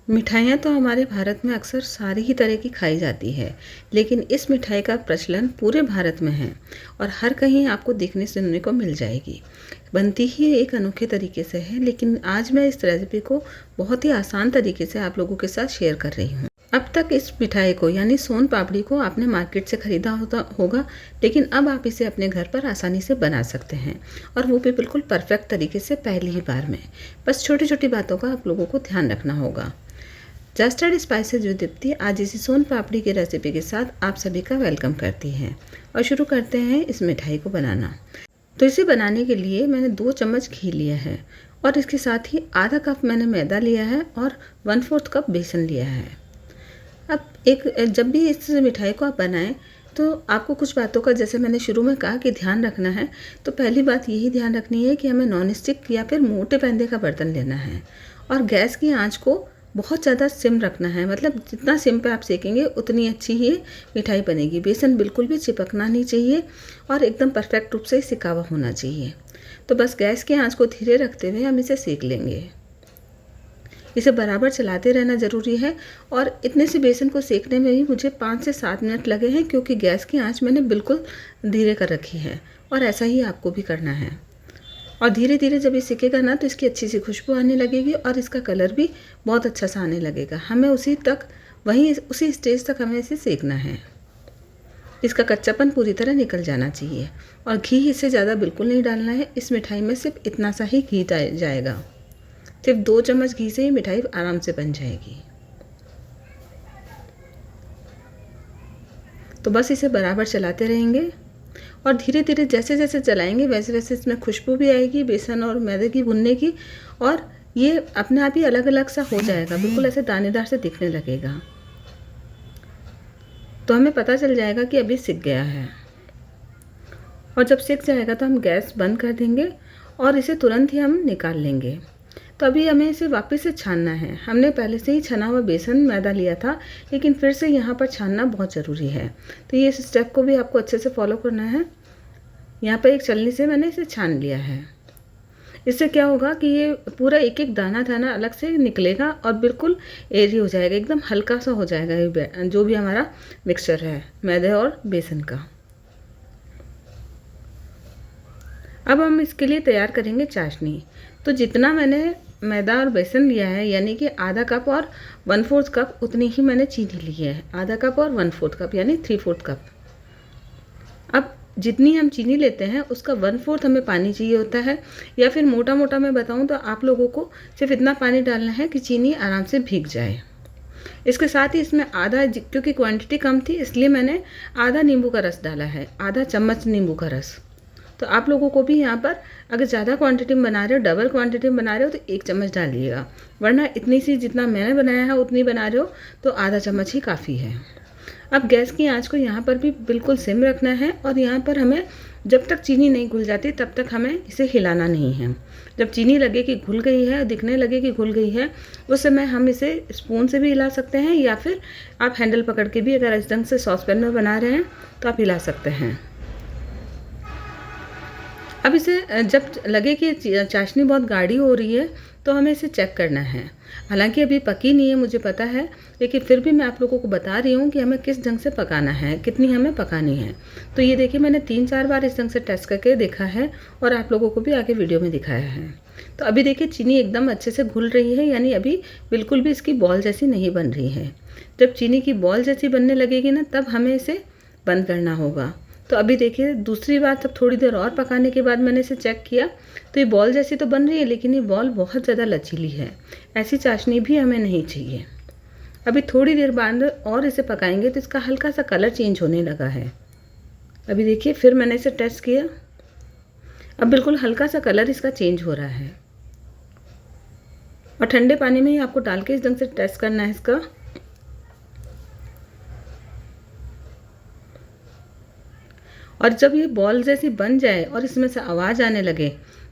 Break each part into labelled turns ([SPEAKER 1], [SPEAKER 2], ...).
[SPEAKER 1] मिठाइयाँ तो हमारे भारत में अक्सर सारी ही तरह की खाई जाती है, लेकिन इस मिठाई का प्रचलन पूरे भारत में है और हर कहीं आपको देखने सुनने को मिल जाएगी। बनती ही एक अनोखे तरीके से है, लेकिन आज मैं इस रेसिपी को बहुत ही आसान तरीके से आप लोगों के साथ शेयर कर रही हूँ। अब तक इस मिठाई को यानी सोन पापड़ी को आपने मार्केट से ख़रीदा होगा, लेकिन अब आप इसे अपने घर पर आसानी से बना सकते हैं और वो भी बिल्कुल परफेक्ट तरीके से पहली ही बार में। बस छोटी छोटी बातों का आप लोगों को ध्यान रखना होगा। Just add spices with Deepti आज इसी सोन पापड़ी की रेसिपी के साथ आप सभी का वेलकम करती है और शुरू करते हैं इस मिठाई को बनाना। तो इसे बनाने के लिए मैंने 2 चम्मच घी लिया है और इसके साथ ही आधा कप मैंने मैदा लिया है और 1/4 कप बेसन लिया है। अब जब भी इस मिठाई को आप बनाएं तो आपको कुछ बातों का, जैसे मैंने शुरू में कहा, कि ध्यान रखना है। तो पहली बात यही ध्यान रखनी है कि हमें नॉन स्टिक या फिर मोटे पैंदे का बर्तन लेना है और गैस की आंच को बहुत ज़्यादा सिम रखना है। मतलब जितना सिम पे आप सेकेंगे उतनी अच्छी ही मिठाई बनेगी। बेसन बिल्कुल भी चिपकना नहीं चाहिए और एकदम परफेक्ट रूप से सिका हुआ होना चाहिए। तो बस गैस की आंच को धीरे रखते हुए हम इसे सेक लेंगे। इसे बराबर चलाते रहना ज़रूरी है और इतने से बेसन को सेकने में ही मुझे 5 से 7 मिनट लगे हैं, क्योंकि गैस की आंच मैंने बिल्कुल धीरे कर रखी है और ऐसा ही आपको भी करना है। और धीरे धीरे जब ये सिकेगा ना तो इसकी अच्छी सी खुशबू आने लगेगी और इसका कलर भी बहुत अच्छा सा आने लगेगा। हमें उसी स्टेज तक हमें इसे सेकना है। इसका कच्चापन पूरी तरह निकल जाना चाहिए और घी इससे ज़्यादा बिल्कुल नहीं डालना है। इस मिठाई में सिर्फ इतना सा ही घी जाएगा। सिर्फ 2 चम्मच घी से ही मिठाई आराम से बन जाएगी। तो बस इसे बराबर चलाते रहेंगे और धीरे धीरे जैसे जैसे चलाएंगे वैसे वैसे इसमें खुशबू भी आएगी बेसन और मैदे की भुनने की, और ये अपने आप ही अलग अलग सा हो जाएगा, बिल्कुल ऐसे दानेदार से दिखने लगेगा। तो हमें पता चल जाएगा कि अभी सिक गया है और जब सिक जाएगा तो हम गैस बंद कर देंगे और इसे तुरंत ही हम निकाल लेंगे। तो अभी हमें इसे वापस से छानना है। हमने पहले से ही छना हुआ बेसन मैदा लिया था, लेकिन फिर से यहाँ पर छानना बहुत ज़रूरी है। तो ये इस स्टेप को भी आपको अच्छे से फॉलो करना है। यहाँ पर एक छलनी से मैंने इसे छान लिया है। इससे क्या होगा कि ये पूरा एक एक दाना दाना अलग से निकलेगा और बिल्कुल एयरी हो जाएगा, एकदम हल्का सा हो जाएगा ये जो भी हमारा मिक्सचर है मैदे और बेसन का। अब हम इसके लिए तैयार करेंगे चाशनी। तो जितना मैंने मैदा और बेसन लिया है, यानी कि आधा कप और 1/4 कप, उतनी ही मैंने चीनी ली है। आधा कप और 1/4 कप यानी 3/4 कप। अब जितनी हम चीनी लेते हैं उसका 1/4 हमें पानी चाहिए होता है, या फिर मोटा मोटा मैं बताऊं तो आप लोगों को सिर्फ इतना पानी डालना है कि चीनी आराम से भीग जाए। इसके साथ ही इसमें क्योंकि क्वांटिटी कम थी इसलिए मैंने आधा नींबू का रस डाला है, आधा चम्मच नींबू का रस। तो आप लोगों को भी यहाँ पर अगर ज़्यादा क्वांटिटी में बना रहे हो, डबल क्वांटिटी में बना रहे हो, तो 1 चम्मच डालिएगा, वरना इतनी सी जितना मैंने बनाया है उतनी बना रहे हो तो आधा चम्मच ही काफ़ी है। अब गैस की आंच को यहाँ पर भी बिल्कुल सिम रखना है और यहाँ पर हमें जब तक चीनी नहीं घुल जाती तब तक हमें इसे हिलाना नहीं है। जब चीनी लगे कि घुल गई है, दिखने लगे कि घुल गई है, उस समय हम इसे स्पून से भी हिला सकते हैं, या फिर आप हैंडल पकड़ के भी, अगर इस ढंग से सॉसपैन में बना रहे हैं तो आप हिला सकते हैं। अब इसे जब लगे कि चाशनी बहुत गाढ़ी हो रही है तो हमें इसे चेक करना है। हालांकि अभी पकी नहीं है मुझे पता है, लेकिन फिर भी मैं आप लोगों को बता रही हूँ कि हमें किस ढंग से पकाना है, कितनी हमें पकानी है। तो ये देखिए मैंने 3-4 बार इस ढंग से टेस्ट करके देखा है और आप लोगों को भी आगे वीडियो में दिखाया है। तो अभी देखिए चीनी एकदम अच्छे से घुल रही है, यानी अभी बिल्कुल भी इसकी बॉल जैसी नहीं बन रही है। जब चीनी की बॉल जैसी बनने लगेगी ना तब हमें इसे बंद करना होगा। तो अभी देखिए दूसरी बार जब थोड़ी देर और पकाने के बाद मैंने इसे चेक किया तो ये बॉल जैसी तो बन रही है, लेकिन ये बॉल बहुत ज़्यादा लचीली है। ऐसी चाशनी भी हमें नहीं चाहिए। अभी थोड़ी देर बाद और इसे पकाएंगे तो इसका हल्का सा कलर चेंज होने लगा है। अभी देखिए फिर मैंने इसे टेस्ट किया, अब बिल्कुल हल्का सा कलर इसका चेंज हो रहा है और ठंडे पानी में ही आपको डाल के इस ढंग से टेस्ट करना है इसका। और जब ये बॉल जैसी बन जाए और इसमें से आवाज़ आने लगे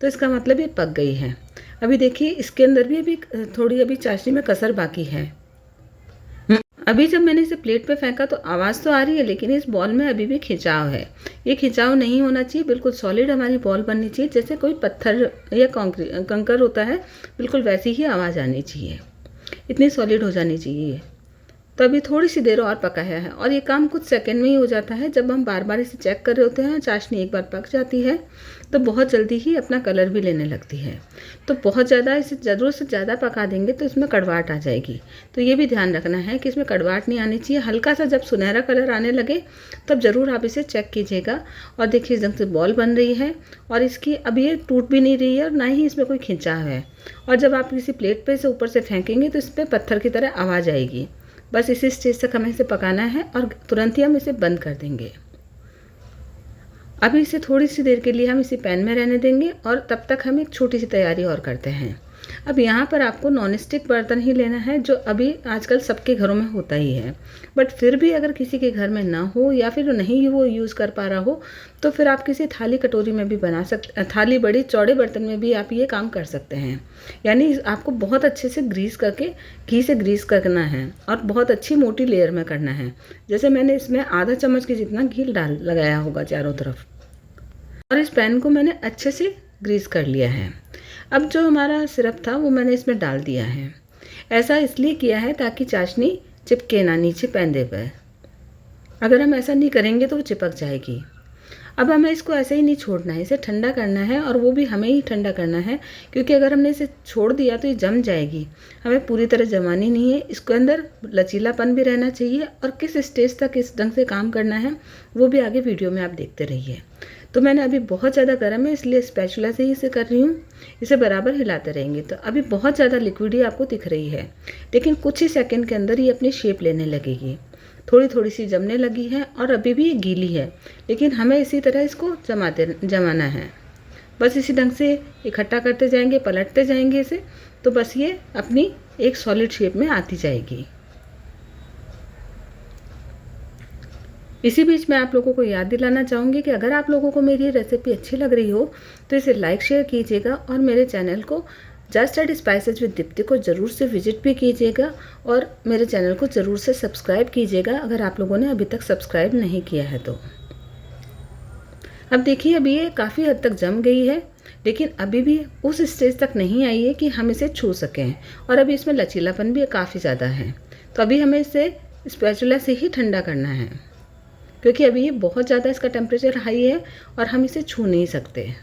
[SPEAKER 1] तो इसका मतलब ये पक गई है। अभी देखिए इसके अंदर भी अभी थोड़ी अभी चाशनी में कसर बाकी है। अभी जब मैंने इसे प्लेट पे फेंका तो आवाज़ तो आ रही है, लेकिन इस बॉल में अभी भी खिंचाव है। ये खिंचाव नहीं होना चाहिए, बिल्कुल सॉलिड हमारी बॉल बननी चाहिए, जैसे कोई पत्थर या कंकर होता है, बिल्कुल वैसी ही आवाज़ आनी चाहिए। इतनी सॉलिड हो जानी चाहिए ये। तो अभी थोड़ी सी देर और पकाया है और ये काम कुछ सेकंड में ही हो जाता है। जब हम बार बार इसे चेक कर रहे होते हैं, चाशनी एक बार पक जाती है तो बहुत जल्दी ही अपना कलर भी लेने लगती है। तो बहुत ज़्यादा इसे ज़रूरत से ज़्यादा पका देंगे तो इसमें कड़वाहट आ जाएगी। तो ये भी ध्यान रखना है कि इसमें कड़वाहट नहीं आनी चाहिए। हल्का सा जब सुनहरा कलर आने लगे तब ज़रूर आप इसे चेक कीजिएगा। और देखिए एकदम से बॉल बन रही है और इसकी अब ये टूट भी नहीं रही है और ना ही इसमें कोई खिंचाव है। और जब आप किसी प्लेट पे से ऊपर से फेंकेंगे तो इस पर पत्थर की तरह आवाज़ आएगी। बस इसी स्टेज तक हमें इसे पकाना है और तुरंत ही हम इसे बंद कर देंगे। अभी इसे थोड़ी सी देर के लिए हम इसी पैन में रहने देंगे और तब तक हम एक छोटी सी तैयारी और करते हैं। अब यहाँ पर आपको नॉन स्टिक बर्तन ही लेना है, जो अभी आजकल सबके घरों में होता ही है। बट फिर भी अगर किसी के घर में ना हो या फिर नहीं वो यूज़ कर पा रहा हो तो फिर आप किसी थाली कटोरी में भी बना सकते, थाली बड़ी चौड़े बर्तन में भी आप ये काम कर सकते हैं। यानी आपको बहुत अच्छे से ग्रीस करके घी से ग्रीस करना है और बहुत अच्छी मोटी लेयर में करना है। जैसे मैंने इसमें आधा चम्मच के जितना घी लगाया होगा चारों तरफ और इस पैन को मैंने अच्छे से ग्रीस कर लिया है। अब जो हमारा सिरप था वो मैंने इसमें डाल दिया है। ऐसा इसलिए किया है ताकि चाशनी चिपके ना नीचे पैंदे पर। अगर हम ऐसा नहीं करेंगे तो वो चिपक जाएगी। अब हमें इसको ऐसे ही नहीं छोड़ना है, इसे ठंडा करना है और वो भी हमें ही ठंडा करना है, क्योंकि अगर हमने इसे छोड़ दिया तो ये जम जाएगी। हमें पूरी तरह जमानी नहीं है, इसके अंदर लचीलापन भी रहना चाहिए और किस स्टेज तक किस ढंग से काम करना है वो भी आगे वीडियो में आप देखते रहिए। तो मैंने अभी बहुत ज़्यादा गर्म है इसलिए स्पैचुला से ही इसे कर रही हूँ। इसे बराबर हिलाते रहेंगे। तो अभी बहुत ज़्यादा लिक्विड ही आपको दिख रही है, लेकिन कुछ ही सेकंड के अंदर ये अपनी शेप लेने लगेगी। थोड़ी थोड़ी सी जमने लगी है और अभी भी ये गीली है, लेकिन हमें इसी तरह इसको जमाना है। बस इसी ढंग से इकट्ठा करते जाएंगे, पलटते जाएंगे इसे, तो बस ये अपनी एक सॉलिड शेप में आती जाएगी। इसी बीच मैं आप लोगों को याद दिलाना चाहूँगी कि अगर आप लोगों को मेरी रेसिपी अच्छी लग रही हो तो इसे लाइक शेयर कीजिएगा और मेरे चैनल को just add spices with Deepti को ज़रूर से विजिट भी कीजिएगा और मेरे चैनल को ज़रूर से सब्सक्राइब कीजिएगा अगर आप लोगों ने अभी तक सब्सक्राइब नहीं किया है तो। अब देखिए अभी ये काफ़ी हद तक जम गई है, लेकिन अभी भी उस स्टेज तक नहीं आई है कि हम इसे छू सकें और अभी इसमें लचीलापन भी काफ़ी ज़्यादा है। तो अभी हमें इसे स्पैचुला से ही ठंडा करना है, क्योंकि अभी ये बहुत ज़्यादा इसका टेम्परेचर हाई है और हम इसे छू नहीं सकते।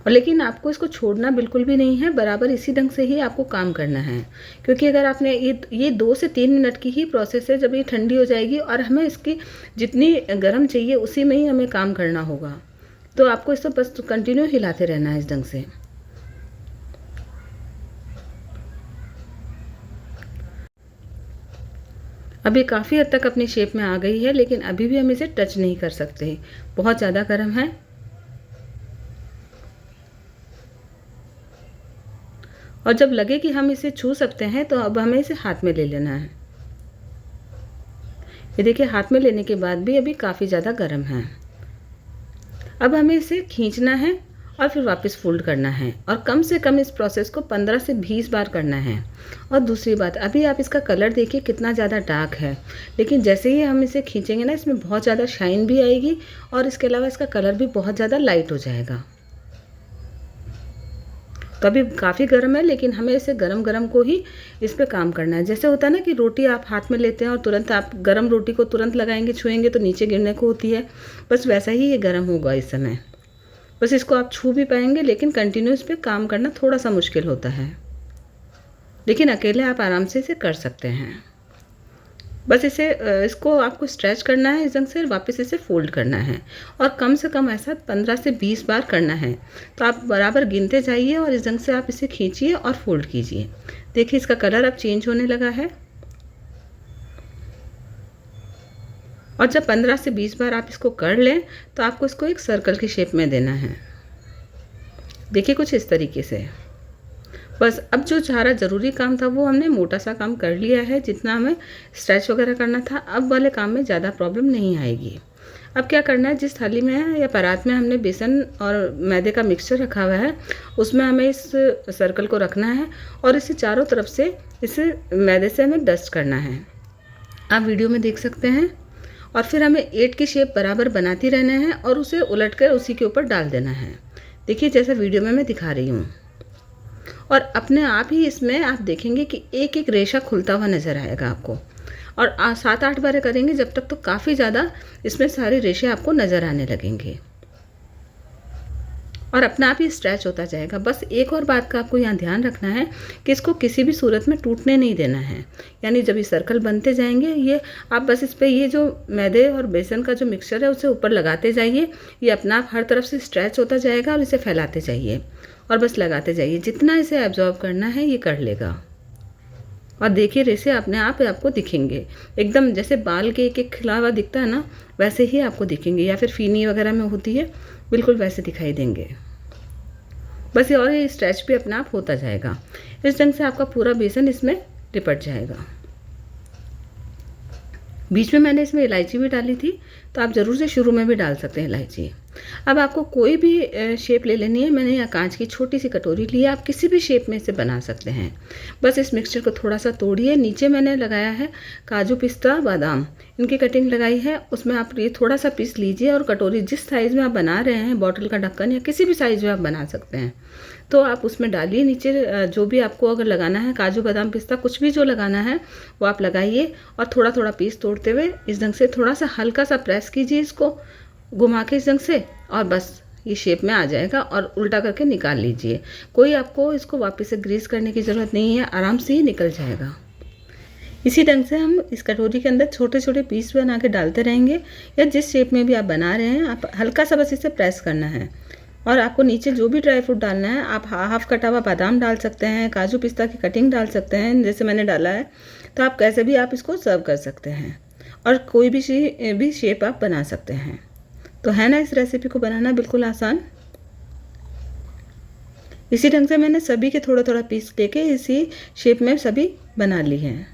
[SPEAKER 1] और लेकिन आपको इसको छोड़ना बिल्कुल भी नहीं है, बराबर इसी ढंग से ही आपको काम करना है, क्योंकि अगर आपने ये 2 से 3 मिनट की ही प्रोसेस है। जब ये ठंडी हो जाएगी और हमें इसकी जितनी गर्म चाहिए उसी में ही हमें काम करना होगा। तो आपको इसको बस कंटिन्यू हिलाते रहना है इस ढंग से। अभी काफ़ी हद तक अपनी शेप में आ गई है, लेकिन अभी भी हम इसे टच नहीं कर सकते, बहुत ज़्यादा गर्म है। और जब लगे कि हम इसे छू सकते हैं तो अब हमें इसे हाथ में ले लेना है। ये देखिए हाथ में लेने के बाद भी अभी काफ़ी ज़्यादा गर्म है। अब हमें इसे खींचना है और फिर वापस फोल्ड करना है और कम से कम इस प्रोसेस को 15 से 20 बार करना है। और दूसरी बात, अभी आप इसका कलर देखिए कितना ज़्यादा डार्क है, लेकिन जैसे ही हम इसे खींचेंगे ना इसमें बहुत ज़्यादा शाइन भी आएगी और इसके अलावा इसका कलर भी बहुत ज़्यादा लाइट हो जाएगा। तो अभी काफ़ी गर्म है, लेकिन हमें इसे गरम गरम को ही इस पे काम करना है। जैसे होता है ना कि रोटी आप हाथ में लेते हैं और तुरंत आप गरम रोटी को तुरंत लगाएंगे, छुएंगे तो नीचे गिरने को होती है, बस वैसा ही ये गरम होगा इस समय। बस इसको आप छू भी पाएंगे, लेकिन कंटिन्यू इस पर काम करना थोड़ा सा मुश्किल होता है, लेकिन अकेले आप आराम से इसे कर सकते हैं। बस इसको आपको स्ट्रेच करना है इस ढंग से, वापस इसे फोल्ड करना है और कम से कम ऐसा 15 से 20 बार करना है। तो आप बराबर गिनते जाइए और इस ढंग से आप इसे खींचिए और फोल्ड कीजिए। देखिए इसका कलर अब चेंज होने लगा है। और जब 15 से 20 बार आप इसको कर लें तो आपको इसको एक सर्कल की शेप में देना है। देखिए कुछ इस तरीके से। बस अब जो सारा ज़रूरी काम था वो हमने मोटा सा काम कर लिया है, जितना हमें स्ट्रेच वगैरह करना था। अब वाले काम में ज़्यादा प्रॉब्लम नहीं आएगी। अब क्या करना है, जिस थाली में या परात में हमने बेसन और मैदे का मिक्सचर रखा हुआ है उसमें हमें इस सर्कल को रखना है और इसे चारों तरफ से इसे मैदे से हमें डस्ट करना है। आप वीडियो में देख सकते हैं। और फिर हमें 8 की शेप बराबर बनाती रहना है और उसे उलट कर उसी के ऊपर डाल देना है। देखिए जैसा वीडियो में मैं दिखा रही हूँ। और अपने आप ही इसमें आप देखेंगे कि एक एक रेशा खुलता हुआ नज़र आएगा आपको। और 7-8 बार करेंगे जब तक, तो काफ़ी ज़्यादा इसमें सारे रेशे आपको नज़र आने लगेंगे और अपने आप ही स्ट्रेच होता जाएगा। बस एक और बात का आपको यहाँ ध्यान रखना है कि इसको किसी भी सूरत में टूटने नहीं देना है। यानी जब ये सर्कल बनते जाएंगे, ये आप बस इस पर ये जो मैदे और बेसन का जो मिक्सचर है उसे ऊपर लगाते जाइए। ये अपना आप हर तरफ से स्ट्रेच होता जाएगा और इसे फैलाते जाइए और बस लगाते जाइए। जितना इसे एब्जॉर्ब करना है ये कर लेगा। और देखिए रेशे अपने आप आपको दिखेंगे, एकदम जैसे बाल के एक एक खिला हुआ दिखता है ना, वैसे ही आपको दिखेंगे, या फिर फीनी वगैरह में होती है, बिल्कुल वैसे दिखाई देंगे। बस ये, और ये स्ट्रेच भी अपने आप होता जाएगा। इस ढंग से आपका पूरा बेसन इसमें लिपट जाएगा। बीच में मैंने इसमें इलायची भी डाली थी, तो आप ज़रूर से शुरू में भी डाल सकते हैं इलायची। अब आपको कोई भी शेप ले लेनी है। मैंने यहाँ कांच की छोटी सी कटोरी ली है, आप किसी भी शेप में इसे बना सकते हैं। बस इस मिक्सचर को थोड़ा सा तोड़िए। नीचे मैंने लगाया है काजू, पिस्ता, बादाम, इनकी कटिंग लगाई है। उसमें आप ये थोड़ा सा पीस लीजिए और कटोरी जिस साइज़ में आप बना रहे हैं, बॉटल का ढक्कन या किसी भी साइज़ में आप बना सकते हैं, तो आप उसमें डालिए। नीचे जो भी आपको अगर लगाना है, काजू, बादाम, पिस्ता, कुछ भी जो लगाना है वो आप लगाइए और थोड़ा थोड़ा पीस तोड़ते हुए इस ढंग से थोड़ा सा हल्का सा प्रेस कीजिए, इसको घुमा के इस ढंग से, और बस ये शेप में आ जाएगा और उल्टा करके निकाल लीजिए। कोई आपको इसको वापस से ग्रीस करने की ज़रूरत नहीं है, आराम से ही निकल जाएगा। इसी ढंग से हम इस कटोरी के अंदर छोटे छोटे पीस बना के डालते रहेंगे, या जिस शेप में भी आप बना रहे हैं, आप हल्का सा बस इसे प्रेस करना है। और आपको नीचे जो भी ड्राई फ्रूट डालना है, आप हाफ कटा हुआ बादाम डाल सकते हैं, काजू पिस्ता की कटिंग डाल सकते हैं, जैसे मैंने डाला है। तो आप कैसे भी आप इसको सर्व कर सकते हैं और कोई भी शेप आप बना सकते हैं। तो है ना इस रेसिपी को बनाना बिल्कुल आसान। इसी ढंग से मैंने सभी के थोड़ा थोड़ा पीस लेके इसी शेप में सभी बना ली हैं।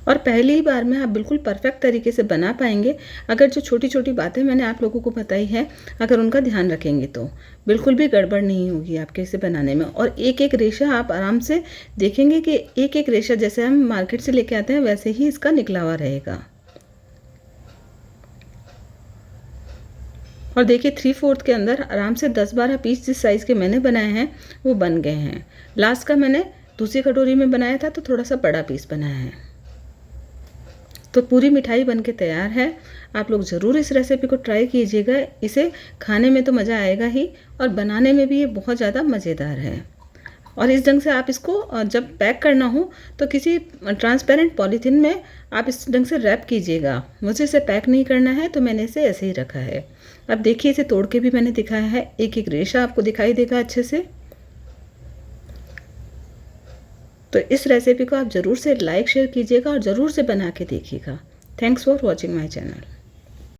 [SPEAKER 1] और पहली ही बार में आप बिल्कुल परफेक्ट तरीके से बना पाएंगे अगर जो छोटी छोटी बातें मैंने आप लोगों को बताई है, अगर उनका ध्यान रखेंगे तो बिल्कुल भी गड़बड़ नहीं होगी आपके इसे बनाने में। और एक एक रेशा आप आराम से देखेंगे कि एक एक रेशा जैसे हम मार्केट से लेके आते हैं वैसे ही इसका निकला हुआ रहेगा। और देखिए 3/4 के अंदर आराम से 10-12 पीस जिस साइज़ के मैंने बनाए हैं वो बन गए हैं। लास्ट का मैंने दूसरी कटोरी में बनाया था तो थोड़ा सा बड़ा पीस बनाया है। तो पूरी मिठाई बनके तैयार है। आप लोग ज़रूर इस रेसिपी को ट्राई कीजिएगा। इसे खाने में तो मज़ा आएगा ही और बनाने में भी ये बहुत ज़्यादा मज़ेदार है। और इस ढंग से आप इसको जब पैक करना हो तो किसी ट्रांसपेरेंट पॉलीथीन में आप इस ढंग से रैप कीजिएगा। मुझे इसे पैक नहीं करना है तो मैंने इसे ऐसे ही रखा है। अब देखिए इसे तोड़ के भी मैंने दिखाया है, एक एक रेशा आपको दिखाई देगा अच्छे से। तो इस रेसिपी को आप ज़रूर से लाइक शेयर कीजिएगा और ज़रूर से बना के देखिएगा। Thanks for watching my channel.